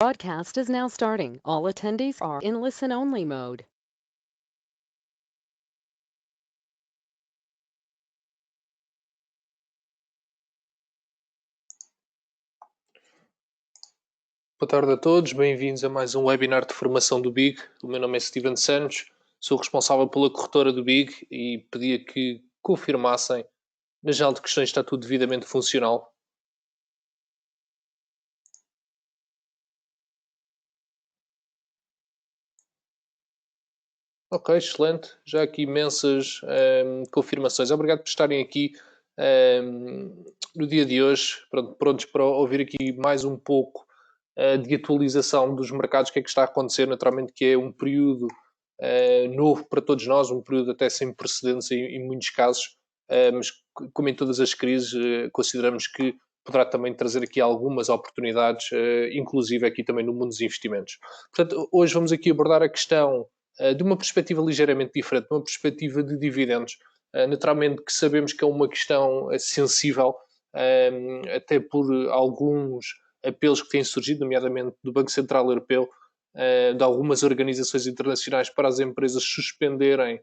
Broadcast is now starting. All attendees are in listen-only mode. Boa tarde a todos, bem-vindos a mais um webinar de formação do BIG. O meu nome é Steven Santos, sou responsável pela corretora do BIG e pedia que confirmassem, na janela de questões está tudo devidamente funcional. Ok, excelente. Já aqui imensas confirmações. Obrigado por estarem aqui no dia de hoje, prontos para ouvir aqui mais um pouco de atualização dos mercados, o que é que está a acontecer, naturalmente que é um período novo para todos nós, um período até sem precedentes em muitos casos, mas como em todas as crises, consideramos que poderá também trazer aqui algumas oportunidades, inclusive aqui também no mundo dos investimentos. Portanto, hoje vamos aqui abordar a questão de uma perspectiva ligeiramente diferente, uma perspectiva de dividendos. Naturalmente que sabemos que é uma questão sensível, até por alguns apelos que têm surgido, nomeadamente do Banco Central Europeu, de algumas organizações internacionais para as empresas suspenderem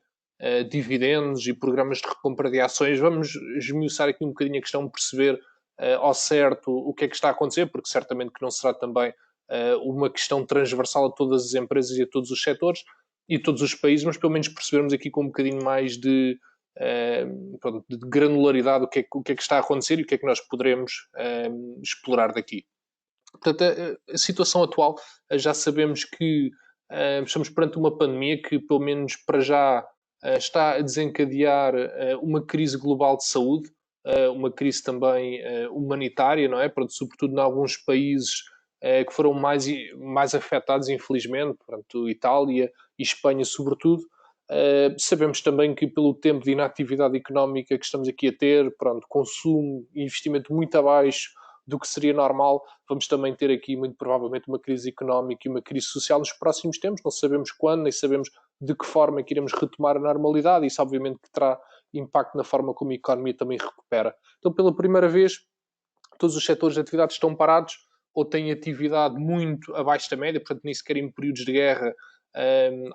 dividendos e programas de recompra de ações. Vamos esmiuçar aqui um bocadinho a questão, perceber ao certo o que é que está a acontecer, porque certamente que não será também uma questão transversal a todas as empresas e a todos os setores e todos os países, mas pelo menos percebermos aqui com um bocadinho mais de granularidade o que é que está a acontecer e o que é que nós poderemos explorar daqui. Portanto, a situação atual, já sabemos que estamos perante uma pandemia que, pelo menos para já, está a desencadear uma crise global de saúde, uma crise também humanitária, não é? Portanto, sobretudo em alguns países que foram mais afetados, infelizmente, portanto, Itália e Espanha, sobretudo. Sabemos também que, pelo tempo de inatividade económica que estamos aqui a ter, pronto, consumo e investimento muito abaixo do que seria normal, vamos também ter aqui, muito provavelmente, uma crise económica e uma crise social nos próximos tempos. Não sabemos quando, nem sabemos de que forma é que iremos retomar a normalidade. Isso, obviamente, que terá impacto na forma como a economia também recupera. Então, pela primeira vez, todos os setores de atividade estão parados ou têm atividade muito abaixo da média, portanto, nem sequer em períodos de guerra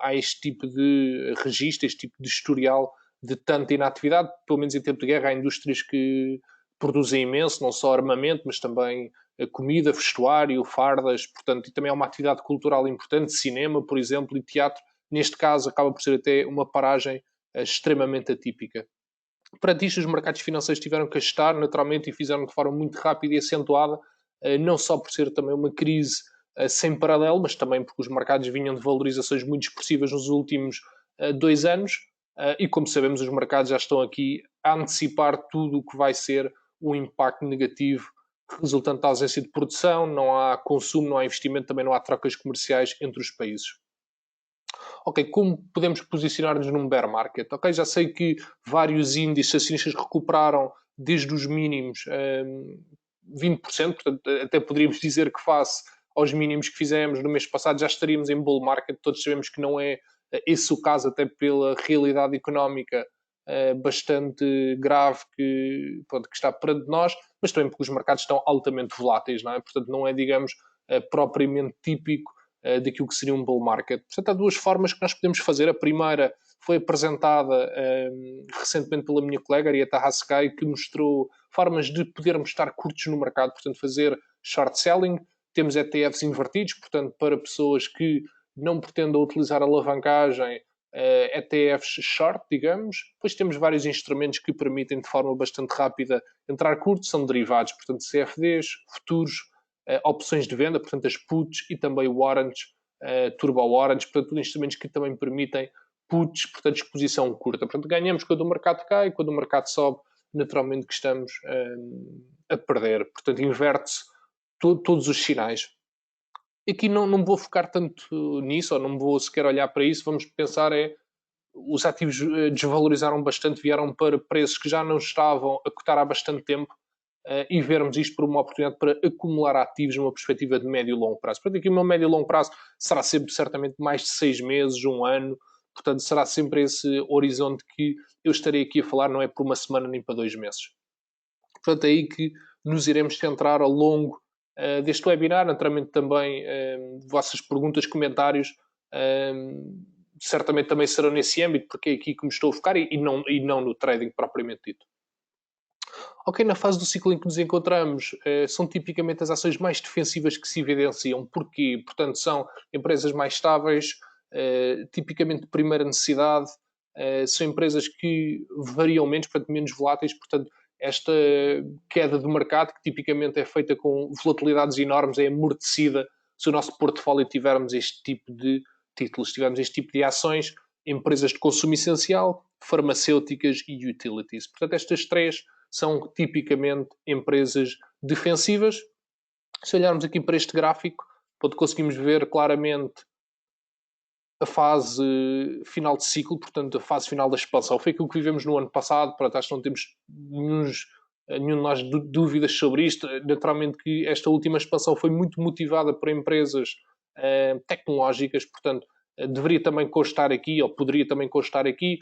há este tipo de registro, este tipo de historial de tanta inatividade. Pelo menos em tempo de guerra há indústrias que produzem imenso, não só armamento, mas também comida, vestuário, fardas, portanto, e também há uma atividade cultural importante, cinema, por exemplo, e teatro. Neste caso, acaba por ser até uma paragem extremamente atípica. Perante isto, os mercados financeiros tiveram que ajustar naturalmente e fizeram de forma muito rápida e acentuada, não só por ser também uma crise sem paralelo, mas também porque os mercados vinham de valorizações muito expressivas nos últimos 2 anos, e como sabemos, os mercados já estão aqui a antecipar tudo o que vai ser um impacto negativo resultante da ausência de produção, não há consumo, não há investimento, também não há trocas comerciais entre os países. Ok, como podemos posicionar-nos num bear market? Ok, já sei que vários índices acionistas recuperaram desde os mínimos 20%, portanto, até poderíamos dizer que face aos mínimos que fizemos no mês passado já estaríamos em bull market. Todos sabemos que não é esse o caso, até pela realidade económica bastante grave que está perante nós, mas também porque os mercados estão altamente voláteis, não é? Portanto, não é, digamos, propriamente típico daquilo que seria um bull market. Portanto, há duas formas que nós podemos fazer. A primeira foi apresentada recentemente pela minha colega, Arieta Hasekai, que mostrou formas de podermos estar curtos no mercado, portanto, fazer short selling. Temos ETFs invertidos, portanto, para pessoas que não pretendam utilizar alavancagem, ETFs short, digamos. Depois temos vários instrumentos que permitem de forma bastante rápida entrar curto, são derivados, portanto, CFDs, futuros, opções de venda, portanto, as puts e também warrants, turbo warrants, portanto, tudo instrumentos que também permitem puts, portanto, exposição curta. Portanto, ganhamos quando o mercado cai, quando o mercado sobe, naturalmente que estamos a perder. Portanto, inverte-se todos os sinais. Aqui não vou focar tanto nisso, ou não vou sequer olhar para isso. Vamos pensar os ativos desvalorizaram bastante, vieram para preços que já não estavam a cotar há bastante tempo, e vermos isto por uma oportunidade para acumular ativos numa perspectiva de médio e longo prazo. Portanto, aqui o meu médio e longo prazo será sempre, certamente, mais de 6 meses, um ano. Portanto, será sempre esse horizonte que eu estarei aqui a falar, não é por uma semana nem para 2 meses. Portanto, é aí que nos iremos centrar ao longo deste webinar. Naturalmente também vossas perguntas, comentários, certamente também serão nesse âmbito, porque é aqui que me estou a focar e não no trading propriamente dito. Ok, na fase do ciclo em que nos encontramos, são tipicamente as ações mais defensivas que se evidenciam. Porquê? Portanto, são empresas mais estáveis, tipicamente de primeira necessidade, são empresas que variam menos, portanto, menos voláteis. Portanto, esta queda do mercado, que tipicamente é feita com volatilidades enormes, é amortecida se o nosso portfólio tivermos este tipo de títulos, tivermos este tipo de ações, empresas de consumo essencial, farmacêuticas e utilities. Portanto, estas três são tipicamente empresas defensivas. Se olharmos aqui para este gráfico, conseguimos ver claramente a fase final de ciclo, portanto, a fase final da expansão. Foi aquilo que vivemos no ano passado, portanto, acho que não temos nenhum de nós dúvidas sobre isto. Naturalmente que esta última expansão foi muito motivada por empresas tecnológicas, portanto, deveria também constar aqui, ou poderia também constar aqui,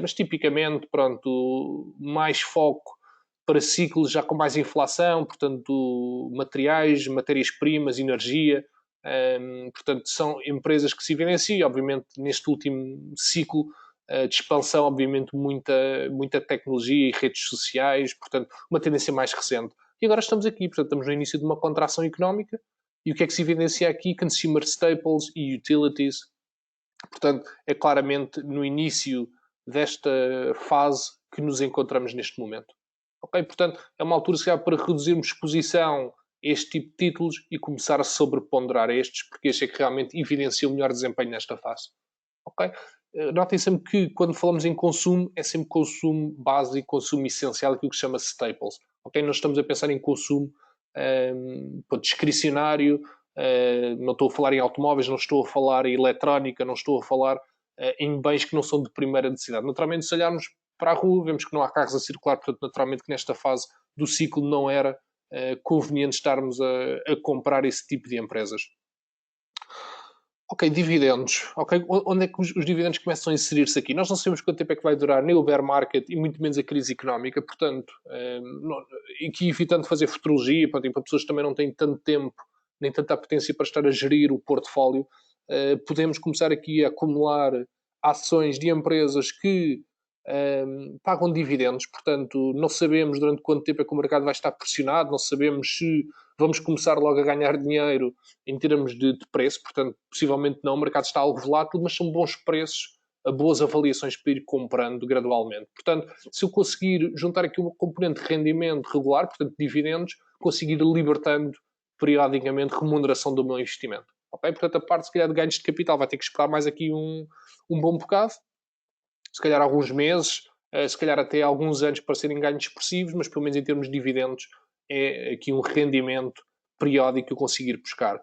mas tipicamente, pronto, mais foco para ciclos já com mais inflação, portanto, materiais, matérias-primas, energia. Portanto, são empresas que se evidenciam, obviamente, neste último ciclo de expansão, obviamente, muita tecnologia e redes sociais, portanto, uma tendência mais recente. E agora estamos aqui, portanto, estamos no início de uma contração económica, e o que é que se evidencia aqui? Consumer staples e utilities. Portanto, é claramente no início desta fase que nos encontramos neste momento. Ok? Portanto, é uma altura, se calhar, para reduzirmos exposição a este tipo de títulos e começar a sobreponderar estes, porque este é que realmente evidencia o melhor desempenho nesta fase. Ok? Notem sempre que, quando falamos em consumo, é sempre consumo básico, consumo essencial, aquilo que se chama staples. Ok? Não estamos a pensar em consumo discricionário, não estou a falar em automóveis, não estou a falar em eletrónica, não estou a falar em bens que não são de primeira necessidade. Naturalmente, se olharmos para a rua, vemos que não há carros a circular, portanto, naturalmente que nesta fase do ciclo não era conveniente estarmos a comprar esse tipo de empresas. Ok, dividendos. Ok, onde é que os dividendos começam a inserir-se aqui? Nós não sabemos quanto tempo é que vai durar nem o bear market e muito menos a crise económica, portanto, aqui evitando fazer futurologia, para pessoas que também não têm tanto tempo nem tanta potência para estar a gerir o portfólio, podemos começar aqui a acumular ações de empresas que pagam dividendos, portanto, não sabemos durante quanto tempo é que o mercado vai estar pressionado, não sabemos se vamos começar logo a ganhar dinheiro em termos de preço, portanto, possivelmente não, o mercado está algo volátil, mas são bons preços, boas avaliações para ir comprando gradualmente. Portanto, se eu conseguir juntar aqui uma componente de rendimento regular, portanto, dividendos, conseguir libertando periodicamente remuneração do meu investimento. Ok? Portanto, a parte, se calhar, de ganhos de capital vai ter que esperar mais aqui um bom bocado, se calhar alguns meses, se calhar até alguns anos para serem ganhos expressivos, mas pelo menos em termos de dividendos é aqui um rendimento periódico que eu conseguir buscar.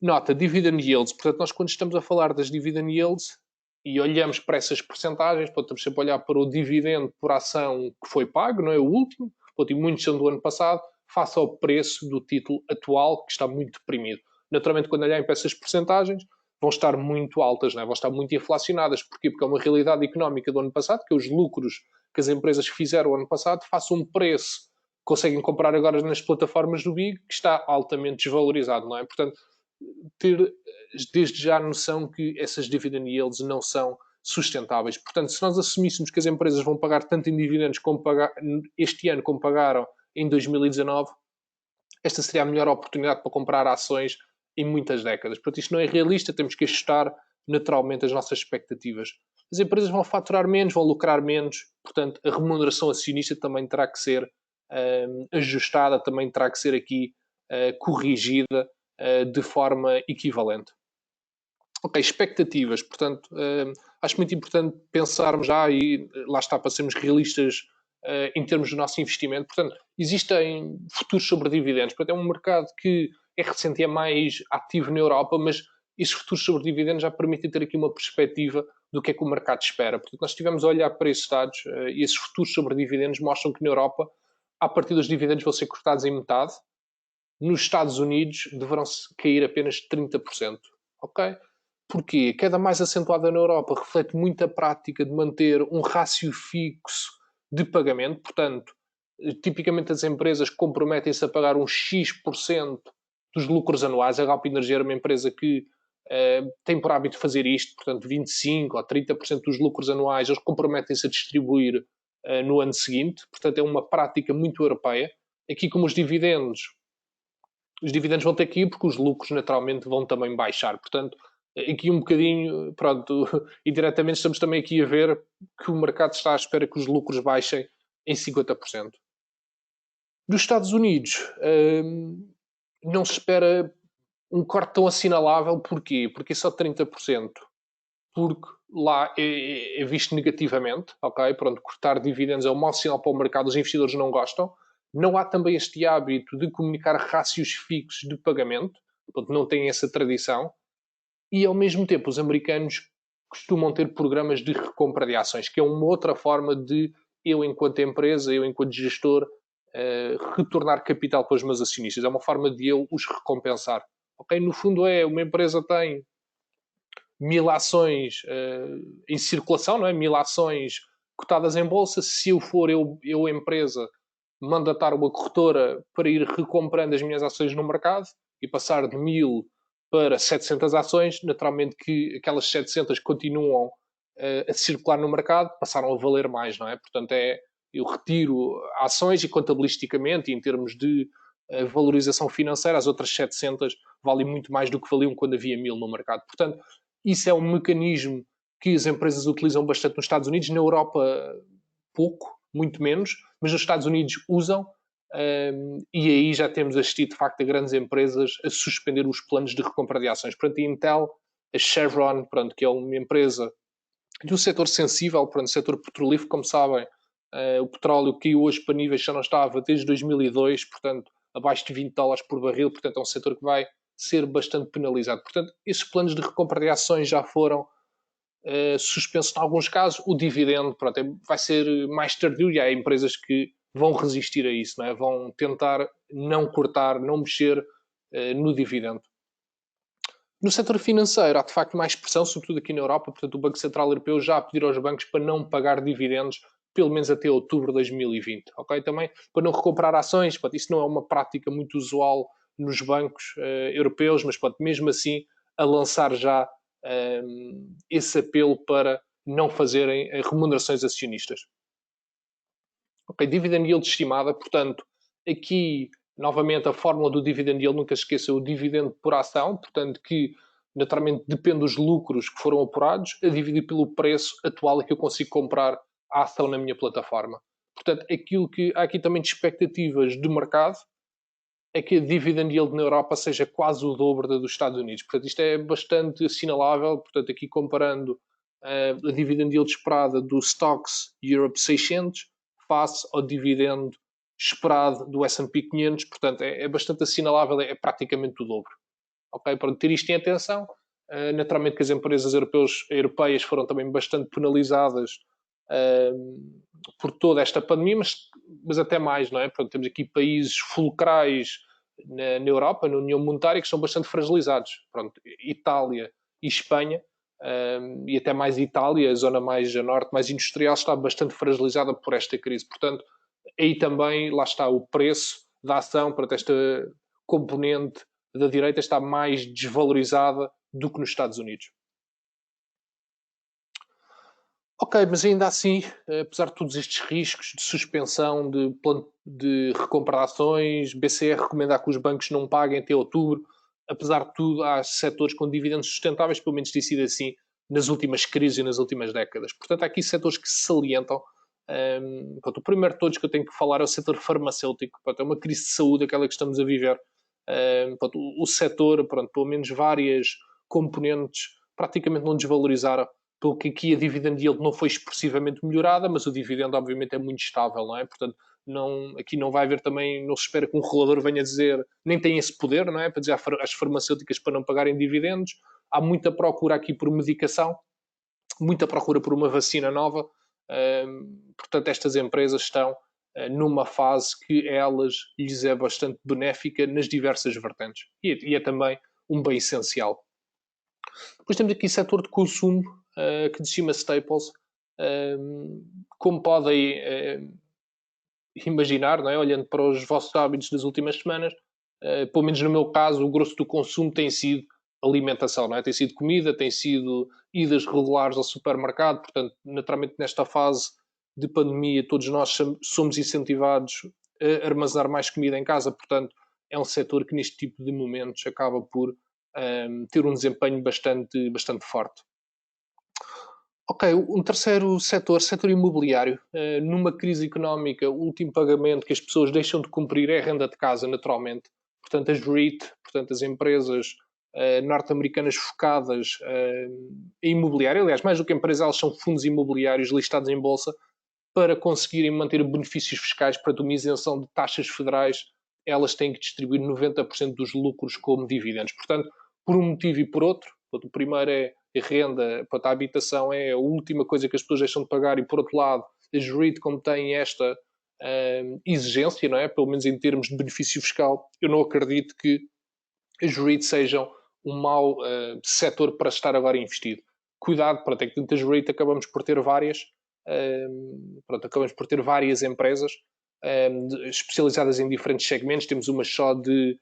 Nota, dividend yields. Portanto, nós quando estamos a falar das dividend yields e olhamos para essas percentagens, estamos sempre a olhar para o dividendo por ação que foi pago, não é o último, e muitos são do ano passado, face ao preço do título atual, que está muito deprimido. Naturalmente, quando olharem para essas percentagens, vão estar muito altas, não é? Vão estar muito inflacionadas. Porquê? Porque é uma realidade económica do ano passado, que é os lucros que as empresas fizeram o ano passado, façam um preço que conseguem comprar agora nas plataformas do Big, que está altamente desvalorizado, não é? Portanto, ter desde já a noção que essas dividend yields não são sustentáveis. Portanto, se nós assumíssemos que as empresas vão pagar tanto em dividendos este ano como pagaram em 2019, esta seria a melhor oportunidade para comprar ações em muitas décadas. Portanto, isto não é realista, temos que ajustar naturalmente as nossas expectativas. As empresas vão faturar menos, vão lucrar menos, portanto, a remuneração acionista também terá que ser ajustada, também terá que ser aqui corrigida de forma equivalente. Ok, expectativas. Portanto, acho muito importante pensarmos já, e lá está, para sermos realistas em termos do nosso investimento. Portanto, existem futuros sobre dividendos. Portanto, é um mercado que é recente e é mais ativo na Europa, mas esses futuros sobre dividendos já permitem ter aqui uma perspectiva do que é que o mercado espera. Portanto, nós estivemos a olhar para esses dados e esses futuros sobre dividendos mostram que na Europa, a partir dos dividendos vão ser cortados em metade. Nos Estados Unidos deverão cair apenas 30%. Ok? Porquê? A queda mais acentuada na Europa reflete muito a prática de manter um rácio fixo de pagamento. Portanto, tipicamente as empresas comprometem-se a pagar um X% dos lucros anuais. A Galp Energia era uma empresa que tem por hábito fazer isto, portanto 25% ou 30% dos lucros anuais eles comprometem-se a distribuir no ano seguinte, portanto é uma prática muito europeia. Aqui como os dividendos vão ter que ir porque os lucros naturalmente vão também baixar, portanto aqui um bocadinho, pronto, e diretamente estamos também aqui a ver que o mercado está à espera que os lucros baixem em 50%. Dos Estados Unidos, não se espera um corte tão assinalável. Porquê? Porque só 30%. Porque lá é visto negativamente, ok? Pronto, cortar dividendos é um mau sinal para o mercado, os investidores não gostam. Não há também este hábito de comunicar rácios fixos de pagamento, portanto, não têm essa tradição. E, ao mesmo tempo, os americanos costumam ter programas de recompra de ações, que é uma outra forma de eu, enquanto empresa, eu, enquanto gestor, retornar capital para os meus acionistas. É uma forma de eu os recompensar. Ok? No fundo é, uma empresa tem 1000 ações em circulação, não é? 1000 ações cotadas em bolsa. Se eu for, eu empresa, mandatar uma corretora para ir recomprando as minhas ações no mercado e passar de 1000 para 700 ações, naturalmente que aquelas 700 continuam a circular no mercado, passaram a valer mais, não é? Portanto, eu retiro ações e contabilisticamente, em termos de valorização financeira, as outras 700 valem muito mais do que valiam quando havia 1000 no mercado. Portanto, isso é um mecanismo que as empresas utilizam bastante nos Estados Unidos, na Europa pouco, muito menos, mas nos Estados Unidos usam, e aí já temos assistido de facto a grandes empresas a suspender os planos de recompra de ações. Portanto, a Intel, a Chevron, pronto, que é uma empresa de um setor sensível, pronto, setor petrolífero, como sabem, o petróleo caiu hoje para níveis que já não estava desde 2002, portanto, abaixo de $20 por barril, portanto, é um setor que vai ser bastante penalizado. Portanto, esses planos de recompra de ações já foram suspensos em alguns casos. O dividendo, pronto, vai ser mais tardio e há empresas que vão resistir a isso, não é? Vão tentar não cortar, não mexer no dividendo. No setor financeiro, há de facto mais pressão, sobretudo aqui na Europa. Portanto, o Banco Central Europeu já a pedir aos bancos para não pagar dividendos, pelo menos até outubro de 2020. Ok? Também para não recomprar ações. Portanto, isso não é uma prática muito usual nos bancos europeus, mas pronto, mesmo assim, a lançar já esse apelo para não fazerem remunerações acionistas. Ok, dividend yield estimada, portanto, aqui novamente a fórmula do dividend yield, nunca se esqueça, o dividendo por ação, portanto que naturalmente depende dos lucros que foram apurados, a dividir pelo preço atual a que eu consigo comprar a ação na minha plataforma. Portanto, aquilo que há aqui também de expectativas de mercado é que a dividend yield na Europa seja quase o dobro da dos Estados Unidos. Portanto, isto é bastante assinalável. Portanto, aqui comparando a dividend yield esperada do Stocks Europe 600 face ao dividendo esperado do S&P 500, portanto, é bastante assinalável, é praticamente o dobro. Ok? Para ter isto em atenção, naturalmente que as empresas europeias foram também bastante penalizadas por toda esta pandemia, mas até mais, não é? Portanto, temos aqui países fulcrais na Europa, na União Monetária, que são bastante fragilizados. Pronto, Itália e Espanha, e até mais Itália, a zona mais a norte, mais industrial, está bastante fragilizada por esta crise. Portanto, aí também, lá está, o preço da ação, para esta componente da direita está mais desvalorizada do que nos Estados Unidos. Ok, mas ainda assim, apesar de todos estes riscos de suspensão de recompra de ações, BCE recomenda que os bancos não paguem até outubro. Apesar de tudo, há setores com dividendos sustentáveis, pelo menos tem sido assim nas últimas crises e nas últimas décadas. Portanto, há aqui setores que se salientam. O primeiro de todos que eu tenho que falar é o setor farmacêutico. É uma crise de saúde, aquela que estamos a viver. O setor, pelo menos várias componentes, praticamente não desvalorizaram, pelo que aqui a dividend yield não foi expressivamente melhorada, mas o dividendo obviamente é muito estável, não é? Portanto, aqui não vai haver também, não se espera que um regulador venha dizer, nem tem esse poder, não é? Para dizer às farmacêuticas para não pagarem dividendos. Há muita procura aqui por medicação, muita procura por uma vacina nova. Portanto, estas empresas estão numa fase que a elas lhes é bastante benéfica nas diversas vertentes. E é também um bem essencial. Depois temos aqui o setor de consumo, que de cima Staples, como podem imaginar, não é? Olhando para os vossos hábitos das últimas semanas, pelo menos no meu caso, o grosso do consumo tem sido alimentação, não é? Tem sido comida, tem sido idas regulares ao supermercado, portanto, naturalmente nesta fase de pandemia, todos nós somos incentivados a armazenar mais comida em casa, portanto, é um setor que neste tipo de momentos acaba por ter um desempenho bastante forte. Ok, um terceiro setor imobiliário. Numa crise económica, o último pagamento que as pessoas deixam de cumprir é a renda de casa, naturalmente. Portanto, as REIT, portanto, as empresas norte-americanas focadas em imobiliário, aliás, mais do que empresas, elas são fundos imobiliários listados em bolsa, para conseguirem manter benefícios fiscais para uma isenção de taxas federais, elas têm que distribuir 90% dos lucros como dividendos. Portanto, por um motivo e por outro, o primeiro é a renda, a habitação é a última coisa que as pessoas deixam de pagar, e por outro lado, as REIT, como têm esta exigência, não é? Pelo menos em termos de benefício fiscal, eu não acredito que as REIT sejam um mau setor para estar agora investido. Cuidado, pronto, é que dentro das REIT acabamos por ter várias, acabamos por ter várias empresas especializadas em diferentes segmentos. Temos uma só de,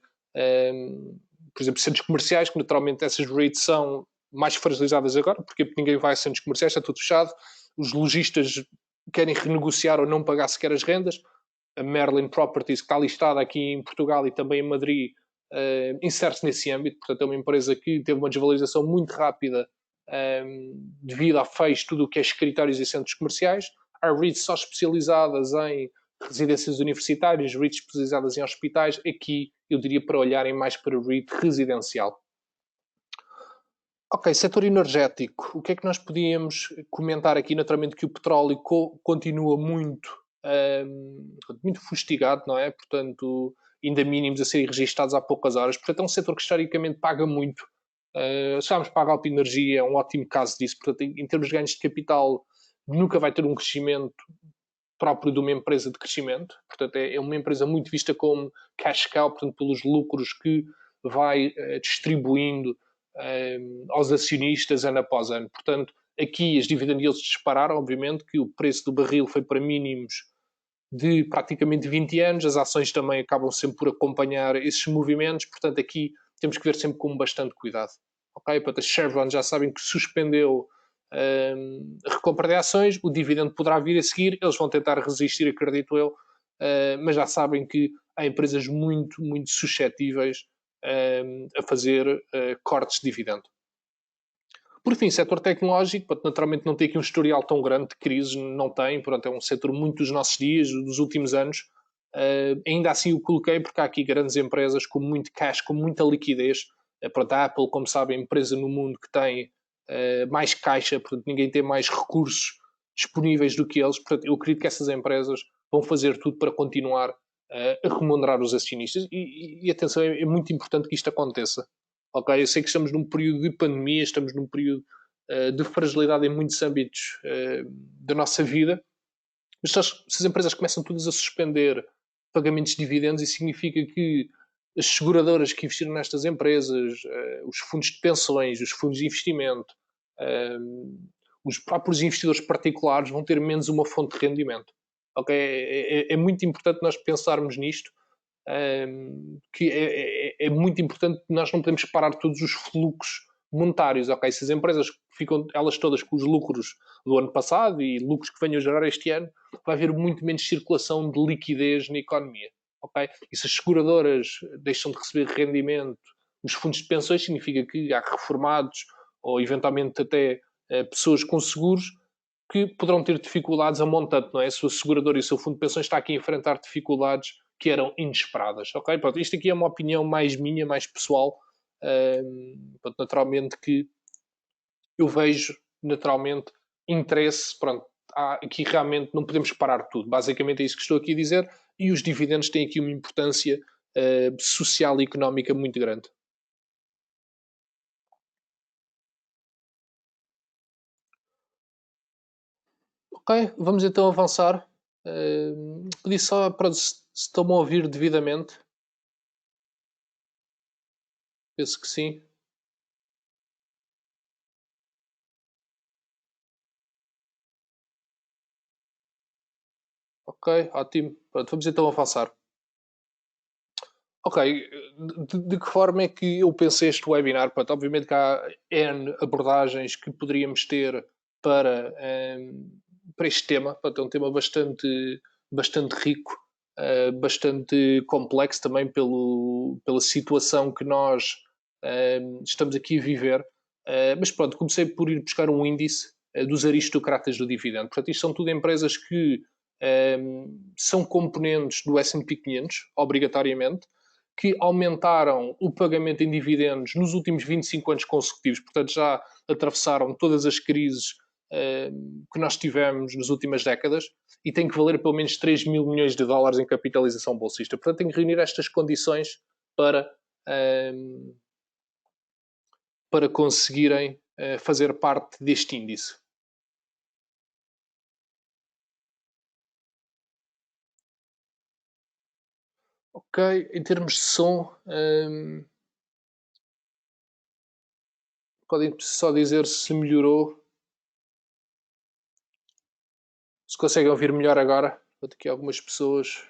por exemplo, centros comerciais, que naturalmente essas REITs são mais fragilizadas agora, porque ninguém vai a centros comerciais, está tudo fechado. Os lojistas querem renegociar ou não pagar sequer as rendas. A Merlin Properties, que está listada aqui em Portugal e também em Madrid, insere-se nesse âmbito. Portanto, é uma empresa que teve uma desvalorização muito rápida devido ao fecho tudo o que é escritórios e centros comerciais. Há REITs só especializadas em residências universitárias, REITs especializadas em hospitais. Aqui, eu diria para olharem mais para o REIT residencial. Ok, setor energético. O que é que nós podíamos comentar aqui? Naturalmente que o petróleo continua muito fustigado, não é? Portanto, ainda mínimos a serem registados há poucas horas. Portanto, é um setor que historicamente paga muito. Sabemos que paga alta energia, é um ótimo caso disso. Portanto, em termos de ganhos de capital, nunca vai ter um crescimento próprio de uma empresa de crescimento. Portanto, é uma empresa muito vista como cash cow, portanto, pelos lucros que vai distribuindo aos acionistas ano após ano. Portanto, aqui as dividend yields dispararam, obviamente, que o preço do barril foi para mínimos de praticamente 20 anos, as ações também acabam sempre por acompanhar esses movimentos, portanto, aqui temos que ver sempre com bastante cuidado. Ok? Portanto, a Chevron já sabem que suspendeu a recompra de ações, o dividendo poderá vir a seguir, eles vão tentar resistir, acredito eu, mas já sabem que há empresas muito suscetíveis a fazer cortes de dividendo. Por fim, setor tecnológico, naturalmente não tem aqui um historial tão grande de crises, não tem, pronto, é um setor muito dos nossos dias, dos últimos anos. Ainda assim o coloquei porque há aqui grandes empresas com muito cash, com muita liquidez. Pronto, a Apple, como sabem, é a empresa no mundo que tem mais caixa, portanto ninguém tem mais recursos disponíveis do que eles. Portanto, eu acredito que essas empresas vão fazer tudo para continuar a remunerar os acionistas. E atenção, é muito importante que isto aconteça. Ok, eu sei que estamos num período de pandemia, estamos num período de fragilidade em muitos âmbitos da nossa vida, mas se as empresas começam todas a suspender pagamentos de dividendos, isso significa que as seguradoras que investiram nestas empresas, os fundos de pensões, os fundos de investimento, os próprios investidores particulares vão ter menos uma fonte de rendimento. Ok, é muito importante nós pensarmos nisto, que é muito importante. Nós não podemos parar todos os fluxos monetários, ok? Se as empresas ficam elas todas com os lucros do ano passado e lucros que venham a gerar este ano, vai haver muito menos circulação de liquidez na economia, ok? E se as seguradoras deixam de receber rendimento, os fundos de pensões, significa que há reformados ou eventualmente até pessoas com seguros que poderão ter dificuldades a montante, não é? Se o segurador e o seu fundo de pensões está aqui a enfrentar dificuldades que eram inesperadas, ok? Pronto, isto aqui é uma opinião mais minha, mais pessoal. Pronto, naturalmente que eu vejo, naturalmente, interesse, pronto, aqui realmente não podemos parar tudo. Basicamente é isso que estou aqui a dizer, e os dividendos têm aqui uma importância social e económica muito grande. Ok, vamos então avançar. Pedi só para se estão a ouvir devidamente. Penso que sim. Ok, ótimo. Pronto, vamos então avançar. Ok, de que forma é que eu pensei este webinar? Pronto, obviamente que há N abordagens que poderíamos ter para, para este tema. Pronto, é um tema bastante rico, bastante complexo também pela situação que nós estamos aqui a viver. Mas pronto, comecei por ir buscar um índice dos aristocratas do dividendo. Portanto, isto são tudo empresas que são componentes do S&P 500, obrigatoriamente, que aumentaram o pagamento em dividendos nos últimos 25 anos consecutivos, portanto já atravessaram todas as crises que nós tivemos nas últimas décadas e têm que valer pelo menos 3 mil milhões de dólares em capitalização bolsista. Portanto, têm que reunir estas condições para, para conseguirem fazer parte deste índice. Ok, em termos de som, podem só dizer se melhorou, se conseguem ouvir melhor agora. Vou ter aqui algumas pessoas.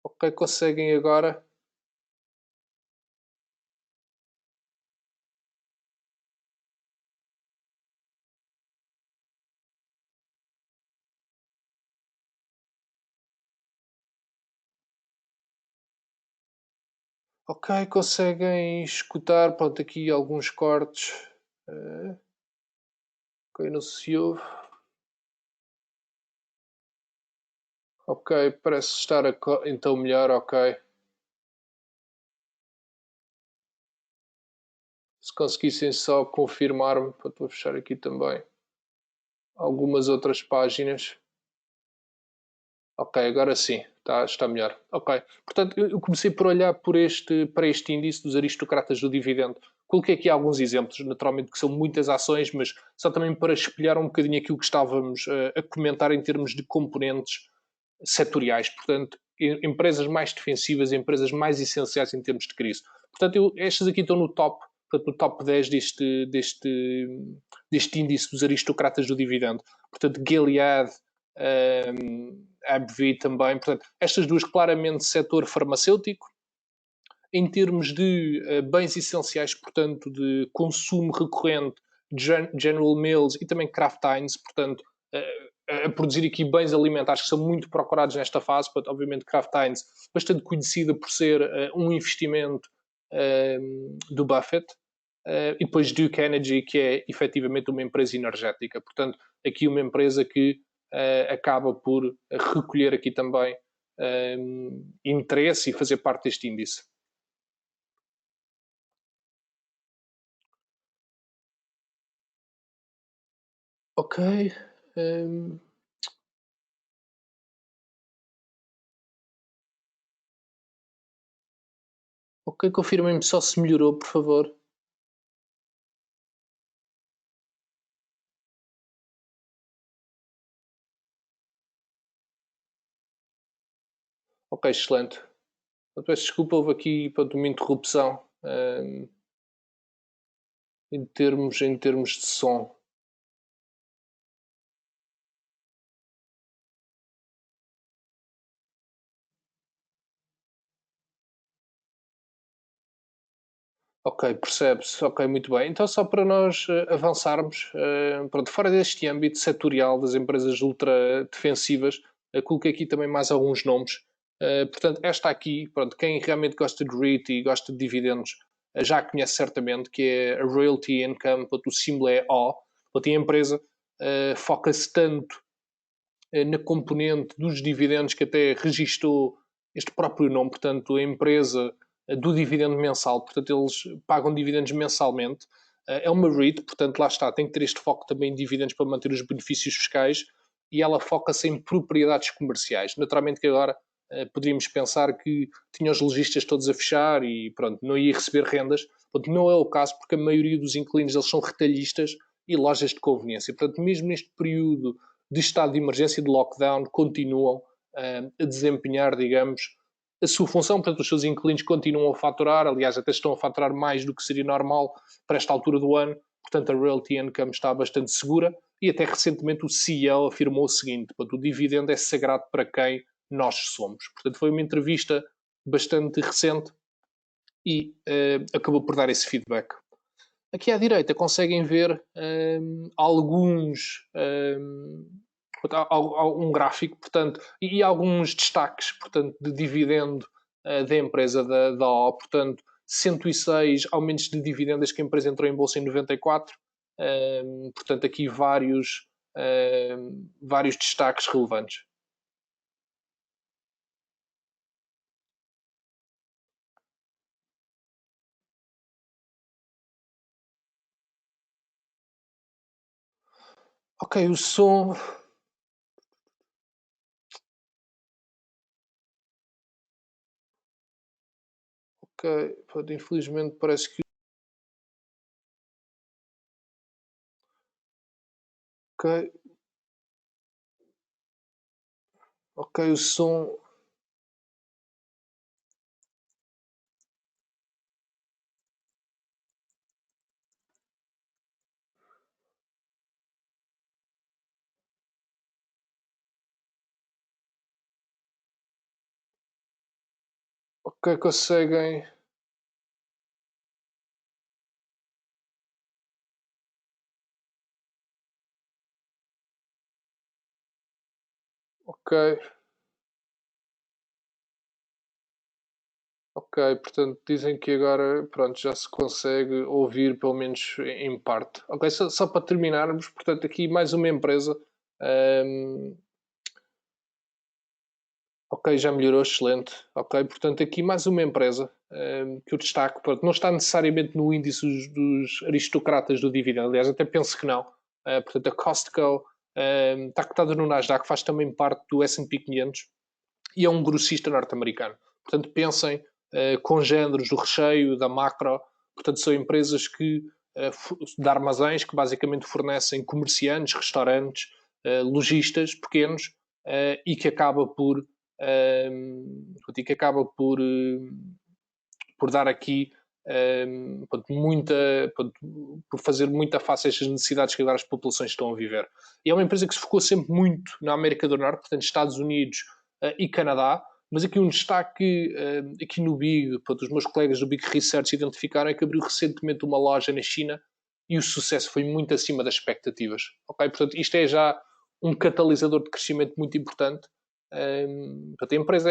Ok, conseguem agora. Ok, conseguem escutar. Pronto, aqui alguns cortes. Ok, não se ouve. Ok, parece estar então melhor. Ok. Se conseguissem só confirmar-me, vou fechar aqui também algumas outras páginas. Ok, agora sim, está melhor. Ok, portanto, eu comecei por olhar para este índice dos aristocratas do dividendo. Coloquei aqui alguns exemplos, naturalmente que são muitas ações, mas só também para espelhar um bocadinho aquilo que estávamos a comentar em termos de componentes setoriais. Portanto, empresas mais defensivas, empresas mais essenciais em termos de crise. Portanto, estas aqui estão no top, portanto, no top 10 deste índice dos aristocratas do dividendo. Portanto, Gilead, AbbVie também. Portanto, estas duas claramente setor farmacêutico. Em termos de bens essenciais, portanto, de consumo recorrente, General Mills e também Kraft Heinz, portanto, a produzir aqui bens alimentares que são muito procurados nesta fase. Portanto, obviamente, Kraft Heinz, bastante conhecida por ser um investimento do Buffett. E depois Duke Energy, que é efetivamente uma empresa energética. Portanto, aqui uma empresa que acaba por recolher aqui também interesse e fazer parte deste índice. Ok. Ok, confirmem-me só se melhorou, por favor. Ok, excelente. Eu peço desculpa, houve aqui pronto, uma interrupção em termos de som. Ok, percebe-se. Ok, muito bem. Então, só para nós avançarmos, pronto, fora deste âmbito setorial das empresas ultra defensivas, coloquei aqui também mais alguns nomes. Portanto, esta aqui, pronto, quem realmente gosta de REIT e gosta de dividendos, já conhece certamente, que é a Royalty Income, portanto, o símbolo é O. Portanto, a empresa foca-se tanto na componente dos dividendos que até registou este próprio nome, portanto, a empresa do dividendo mensal, portanto, eles pagam dividendos mensalmente. É uma REIT, portanto, lá está, tem que ter este foco também em dividendos para manter os benefícios fiscais e ela foca-se em propriedades comerciais. Naturalmente que agora poderíamos pensar que tinha os lojistas todos a fechar e pronto, não ia receber rendas. Portanto, não é o caso porque a maioria dos inquilinos eles são retalhistas e lojas de conveniência. Portanto, mesmo neste período de estado de emergência e de lockdown continuam a desempenhar, digamos, a sua função. Portanto, os seus inquilinos continuam a faturar, aliás, até estão a faturar mais do que seria normal para esta altura do ano. portanto a royalty income está bastante segura e até recentemente o CEO afirmou o seguinte, portanto, o dividendo é sagrado para quem nós somos. Portanto, foi uma entrevista bastante recente e acabou por dar esse feedback. Aqui à direita conseguem ver alguns um gráfico, portanto, e alguns destaques, portanto, de dividendo da empresa da O, portanto, 106 aumentos de dividendos que a empresa entrou em bolsa em 94, portanto, aqui vários destaques relevantes. Ok, o som. Ok, pronto, infelizmente parece que. Ok, ok, o som. Ok, conseguem. Ok. Ok, portanto dizem que agora pronto, já se consegue ouvir pelo menos em parte. Ok, só para terminarmos, portanto aqui mais uma empresa. ahm, ok, já melhorou, excelente. Ok, portanto aqui mais uma empresa que eu destaco. Pronto, não está necessariamente no índice dos aristocratas do dividendo, aliás até penso que não. Portanto a Costco está cotada no Nasdaq, faz também parte do S&P 500 e é um grossista norte-americano. Portanto, pensem congêneros do recheio, da macro, portanto, são empresas que de armazéns que basicamente fornecem comerciantes, restaurantes, lojistas pequenos e que acaba por por dar aqui muita, por fazer muito fácil estas necessidades que agora as populações estão a viver. E é uma empresa que se focou sempre muito na América do Norte, portanto, Estados Unidos e Canadá, mas aqui um destaque aqui no Big, portanto, os meus colegas do Big Research identificaram é que abriu recentemente uma loja na China e o sucesso foi muito acima das expectativas. Ok? Portanto, isto é já um catalisador de crescimento muito importante. Portanto, a empresa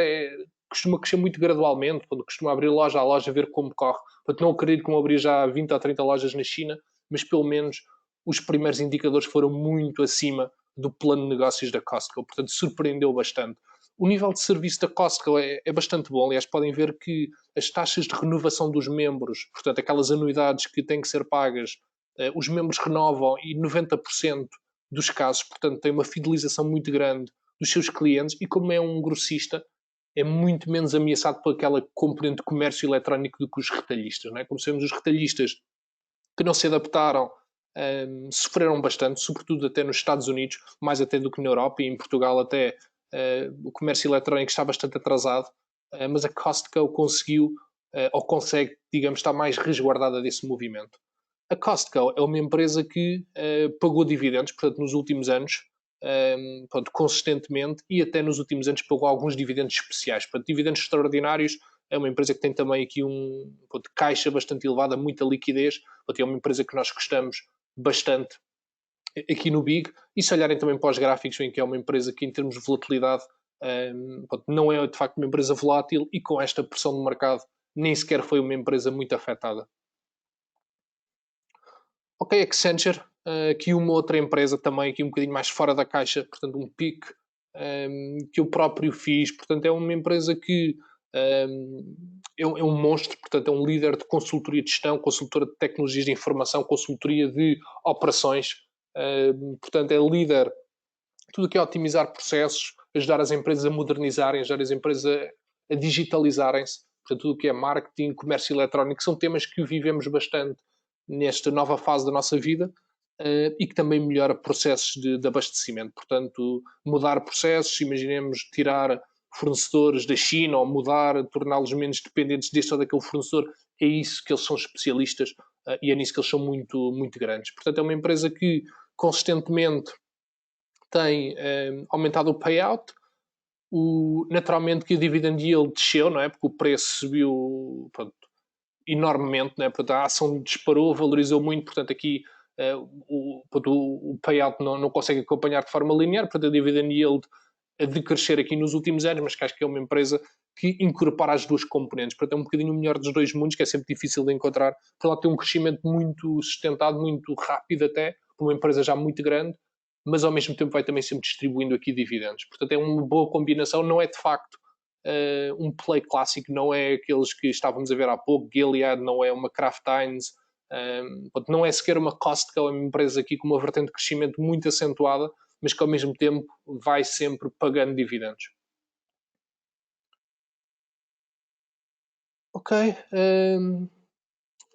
costuma crescer muito gradualmente, quando costuma abrir loja a loja, ver como corre. Portanto, não acredito que vão abrir já 20 ou 30 lojas na China, mas pelo menos os primeiros indicadores foram muito acima do plano de negócios da Costco. Portanto, surpreendeu bastante. O nível de serviço da Costco é bastante bom. Aliás, podem ver que as taxas de renovação dos membros, portanto, aquelas anuidades que têm que ser pagas, os membros renovam e 90% dos casos, portanto, tem uma fidelização muito grande dos seus clientes e como é um grossista, é muito menos ameaçado por aquela componente de comércio eletrónico do que os retalhistas. Não é? Como sabemos, os retalhistas que não se adaptaram sofreram bastante, sobretudo até nos Estados Unidos, mais até do que na Europa e em Portugal até o comércio eletrónico está bastante atrasado, mas a Costco conseguiu ou consegue, digamos, estar mais resguardada desse movimento. A Costco é uma empresa que pagou dividendos, portanto, nos últimos anos, pronto, consistentemente, e até nos últimos anos pagou alguns dividendos especiais. Portanto, dividendos extraordinários. É uma empresa que tem também aqui pronto, caixa bastante elevada, muita liquidez. Portanto, é uma empresa que nós gostamos bastante aqui no Big. E se olharem também para os gráficos, veem que é uma empresa que, em termos de volatilidade, pronto, não é de facto uma empresa volátil e com esta pressão do mercado nem sequer foi uma empresa muito afetada. Ok, Accenture, aqui uma outra empresa também, aqui um bocadinho mais fora da caixa, portanto um PIC que eu próprio fiz, portanto é uma empresa que é um monstro, portanto é um líder de consultoria de gestão, consultora de tecnologias de informação, consultoria de operações, portanto é líder tudo que é otimizar processos, ajudar as empresas a modernizarem, ajudar as empresas a digitalizarem-se, portanto tudo o que é marketing, comércio eletrónico, são temas que vivemos bastante nesta nova fase da nossa vida e que também melhora processos de abastecimento. Portanto, mudar processos, imaginemos tirar fornecedores da China ou mudar, torná-los menos dependentes deste ou daquele fornecedor, é isso que eles são especialistas. e é nisso que eles são muito, muito grandes. Portanto, é uma empresa que consistentemente tem aumentado o payout, naturalmente que o dividend yield desceu, não é? Porque o preço subiu, pronto, enormemente, não é? Portanto, a ação disparou, valorizou muito, portanto aqui o payout não consegue acompanhar de forma linear, portanto a dividend yield a decrescer aqui nos últimos anos, mas que acho que é uma empresa que incorpora as duas componentes, portanto é um bocadinho o melhor dos dois mundos, que é sempre difícil de encontrar. Por lá tem um crescimento muito sustentado, muito rápido até, uma empresa já muito grande, mas ao mesmo tempo vai também sempre distribuindo aqui dividendos. Portanto é uma boa combinação, não é de facto um play clássico, não é aqueles que estávamos a ver há pouco, Gilead, não é uma Kraft Heinz, não é sequer uma Costco, é uma empresa aqui com uma vertente de crescimento muito acentuada, mas que ao mesmo tempo vai sempre pagando dividendos. Ok,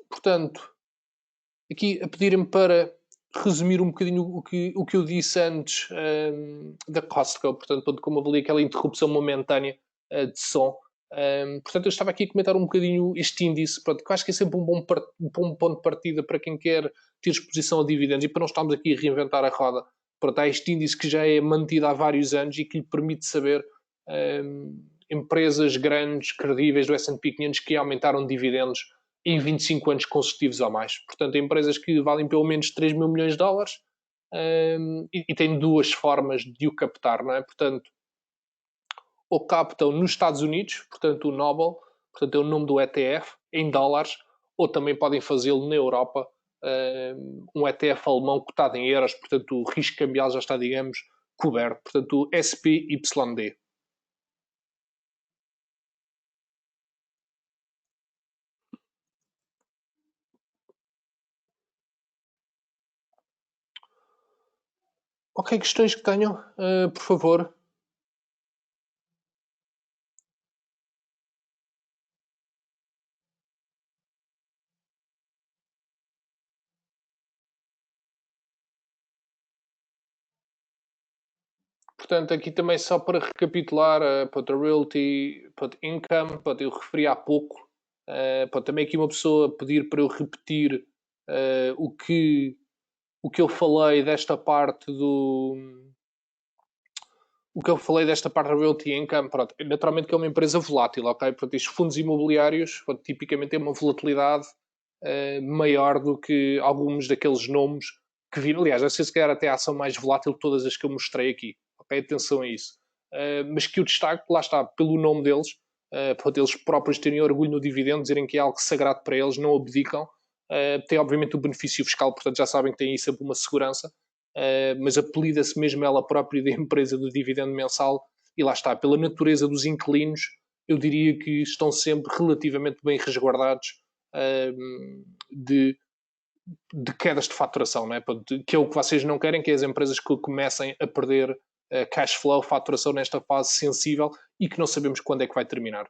portanto, aqui a pedirem-me para resumir um bocadinho o que eu disse antes da Costco, portanto, como eu ali aquela interrupção momentânea de som. Portanto, eu estava aqui a comentar um bocadinho este índice, pronto, que eu acho que é sempre um bom ponto de partida para quem quer ter exposição a dividendos e para não estarmos aqui a reinventar a roda. Pronto, há este índice que já é mantido há vários anos e que lhe permite saber empresas grandes, credíveis do S&P 500 que aumentaram dividendos em 25 anos consecutivos ou mais. Portanto, empresas que valem pelo menos 3 mil milhões de dólares e têm duas formas de o captar, não é? Portanto, ou captam nos Estados Unidos, portanto, o Nobel, portanto, é o nome do ETF, em dólares, ou também podem fazê-lo na Europa, um ETF alemão cotado em euros, portanto, o risco cambial já está, digamos, coberto. Portanto, o SPYD. Ok, questões que tenham, por favor. Portanto, aqui também só para recapitular, para a Realty, para Income, para eu referi há pouco, para também aqui uma pessoa pedir para eu repetir o que eu falei desta parte o que eu falei desta parte da Realty Income, pronto, naturalmente que é uma empresa volátil, ok? Portanto, estes fundos imobiliários, pronto, tipicamente têm uma volatilidade maior do que alguns daqueles nomes que viram. Aliás, essa se calhar até a ação mais volátil de todas as que eu mostrei aqui, ok? Atenção a isso. Mas que o destaque, lá está, pelo nome deles, para eles próprios terem orgulho no dividendo, dizerem que é algo sagrado para eles, não abdicam. Tem obviamente o benefício fiscal, portanto já sabem que têm aí sempre uma segurança. Mas apelida-se mesmo ela própria da empresa do dividendo mensal e lá está, pela natureza dos inquilinos, eu diria que estão sempre relativamente bem resguardados de quedas de faturação, não é? Que é o que vocês não querem, que é as empresas que comecem a perder cash flow, faturação nesta fase sensível e que não sabemos quando é que vai terminar.